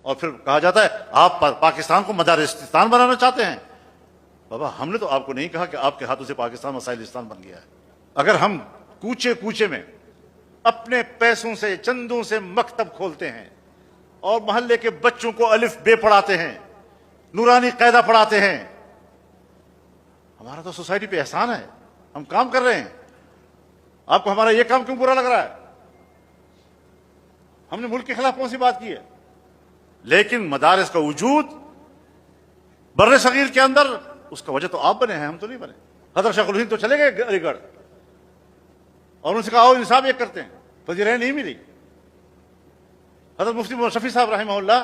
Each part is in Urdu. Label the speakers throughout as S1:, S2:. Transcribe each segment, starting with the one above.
S1: اور پھر کہا جاتا ہے آپ پاکستان کو مدارستان بنانا چاہتے ہیں. بابا ہم نے تو آپ کو نہیں کہا کہ آپ کے ہاتھوں سے پاکستان مسائلستان بن گیا ہے. اگر ہم کوچے کوچے میں اپنے پیسوں سے چندوں سے مکتب کھولتے ہیں اور محلے کے بچوں کو الف بے پڑھاتے ہیں, نورانی قاعدہ پڑھاتے ہیں, ہمارا تو سوسائٹی پہ احسان ہے, ہم کام کر رہے ہیں. آپ کو ہمارا یہ کام کیوں برا لگ رہا ہے؟ ہم نے ملک کے خلاف کون سی بات کی ہے؟ لیکن مدارس کا وجود بر صغیر کے اندر, اس کا وجہ تو آپ بنے ہیں, ہم تو نہیں بنے. حضرت شیخ الہند تو چلے گئے علی گڑھ اور ان سے کہا نصاب ایک کرتے ہیں, پذیرائی نہیں ملی. حضرت مفتی محمد شفیع صاحب رحمہ اللہ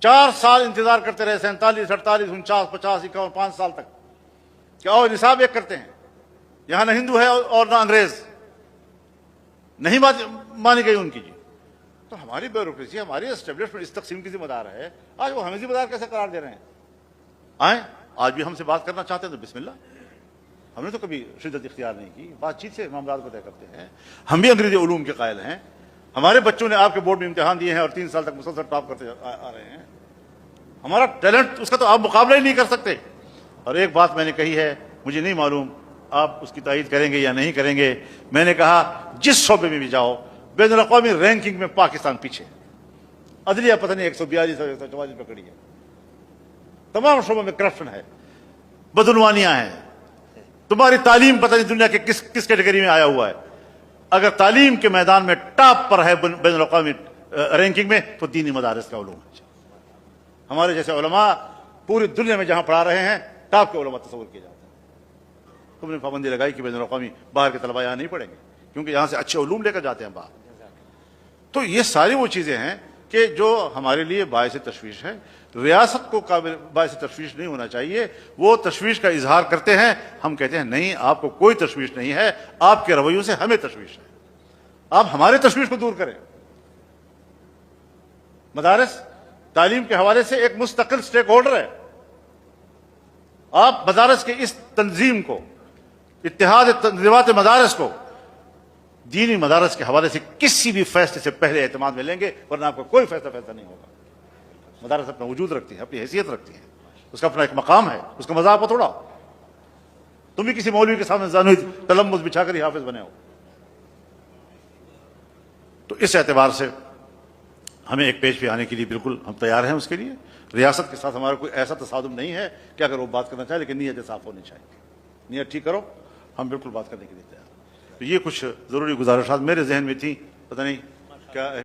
S1: 4 سال انتظار کرتے رہے, 47, 48, 49, 50, 51, 5 سال تک کہ آؤ نصاب ایک کرتے ہیں. یہاں نہ ہندو ہے اور نہ انگریز, نہیں مانی گئی ان کی. جی تو ہماری بیوروکریسی, ہماری اسٹیبلشمنٹ اس تقسیم کی ذمہ دار ہے. آج وہ ہمیں ذمہ دار کیسے قرار دے رہے ہیں؟ آئیں آج بھی ہم سے بات کرنا چاہتے ہیں تو بسم اللہ. ہم نے تو کبھی شدت اختیار نہیں کی, بات چیت سے معاملات کو طے کرتے ہیں. ہم بھی انگریزی علوم کے قائل ہیں. ہمارے بچوں نے آپ کے بورڈ میں امتحان دیے ہیں اور 3 سال تک مسلسل ٹاپ کرتے آ رہے ہیں. ہمارا ٹیلنٹ, اس کا تو آپ مقابلہ ہی نہیں کر سکتے. اور ایک بات میں نے کہی ہے, مجھے نہیں معلوم آپ اس کی تائید کریں گے یا نہیں کریں گے. میں نے کہا جس شعبے میں بھی جاؤ بین الاقوامی رینکنگ میں پاکستان پیچھے. عدلیہ پتہ نہیں 142 اور 144 پہ کڑی ہے. تمام شعبوں میں کرپشن ہے, بدعنوانیاں ہیں. تمہاری تعلیم پتہ نہیں دنیا کے کس کیٹیگری میں آیا ہوا ہے. اگر تعلیم کے میدان میں ٹاپ پر ہے بین الاقوامی رینکنگ میں تو دینی مدارس کا علوم ہے. ہمارے جیسے علماء پوری دنیا میں جہاں پڑھا رہے ہیں ٹاپ کے علماء تصور کیے جاتے ہیں. تم نے پابندی لگائی کہ بین الاقوامی باہر کے طلباء یہاں نہیں پڑھیں گے کیونکہ یہاں سے اچھے علوم لے کر جاتے ہیں باہر. تو یہ ساری وہ چیزیں ہیں کہ جو ہمارے لیے باعث تشویش ہے. ریاست کو باعث تشویش نہیں ہونا چاہیے. وہ تشویش کا اظہار کرتے ہیں, ہم کہتے ہیں نہیں آپ کو کوئی تشویش نہیں ہے, آپ کے رویوں سے ہمیں تشویش ہے. آپ ہمارے تشویش کو دور کریں. مدارس تعلیم کے حوالے سے ایک مستقل سٹیک ہولڈر ہے. آپ مدارس کے اس تنظیم کو, اتحاد تنظیمات مدارس کو, دینی مدارس کے حوالے سے کسی بھی فیصلے سے پہلے اعتماد میں لیں گے, ورنہ آپ کا کوئی فیصلہ نہیں ہوگا. مدارس اپنا وجود رکھتی ہیں, اپنی حیثیت رکھتی ہیں, اس کا اپنا ایک مقام ہے, اس کا مذاق مت اڑاؤ. تم بھی کسی مولوی کے سامنے زانوی تلمس بچھا کر ہی حافظ بنے ہو. تو اس اعتبار سے ہمیں ایک پیج پہ آنے کے لیے بالکل ہم تیار ہیں. اس کے لیے ریاست کے ساتھ ہمارا کوئی ایسا تصادم نہیں ہے کہ اگر وہ بات کرنا چاہے, لیکن نیت صاف ہونی چاہیے. نیت ٹھیک کرو, ہم بالکل بات کرنے کے لیے تیار. تو یہ کچھ ضروری گزارشات میرے ذہن میں تھیں, پتہ نہیں کیا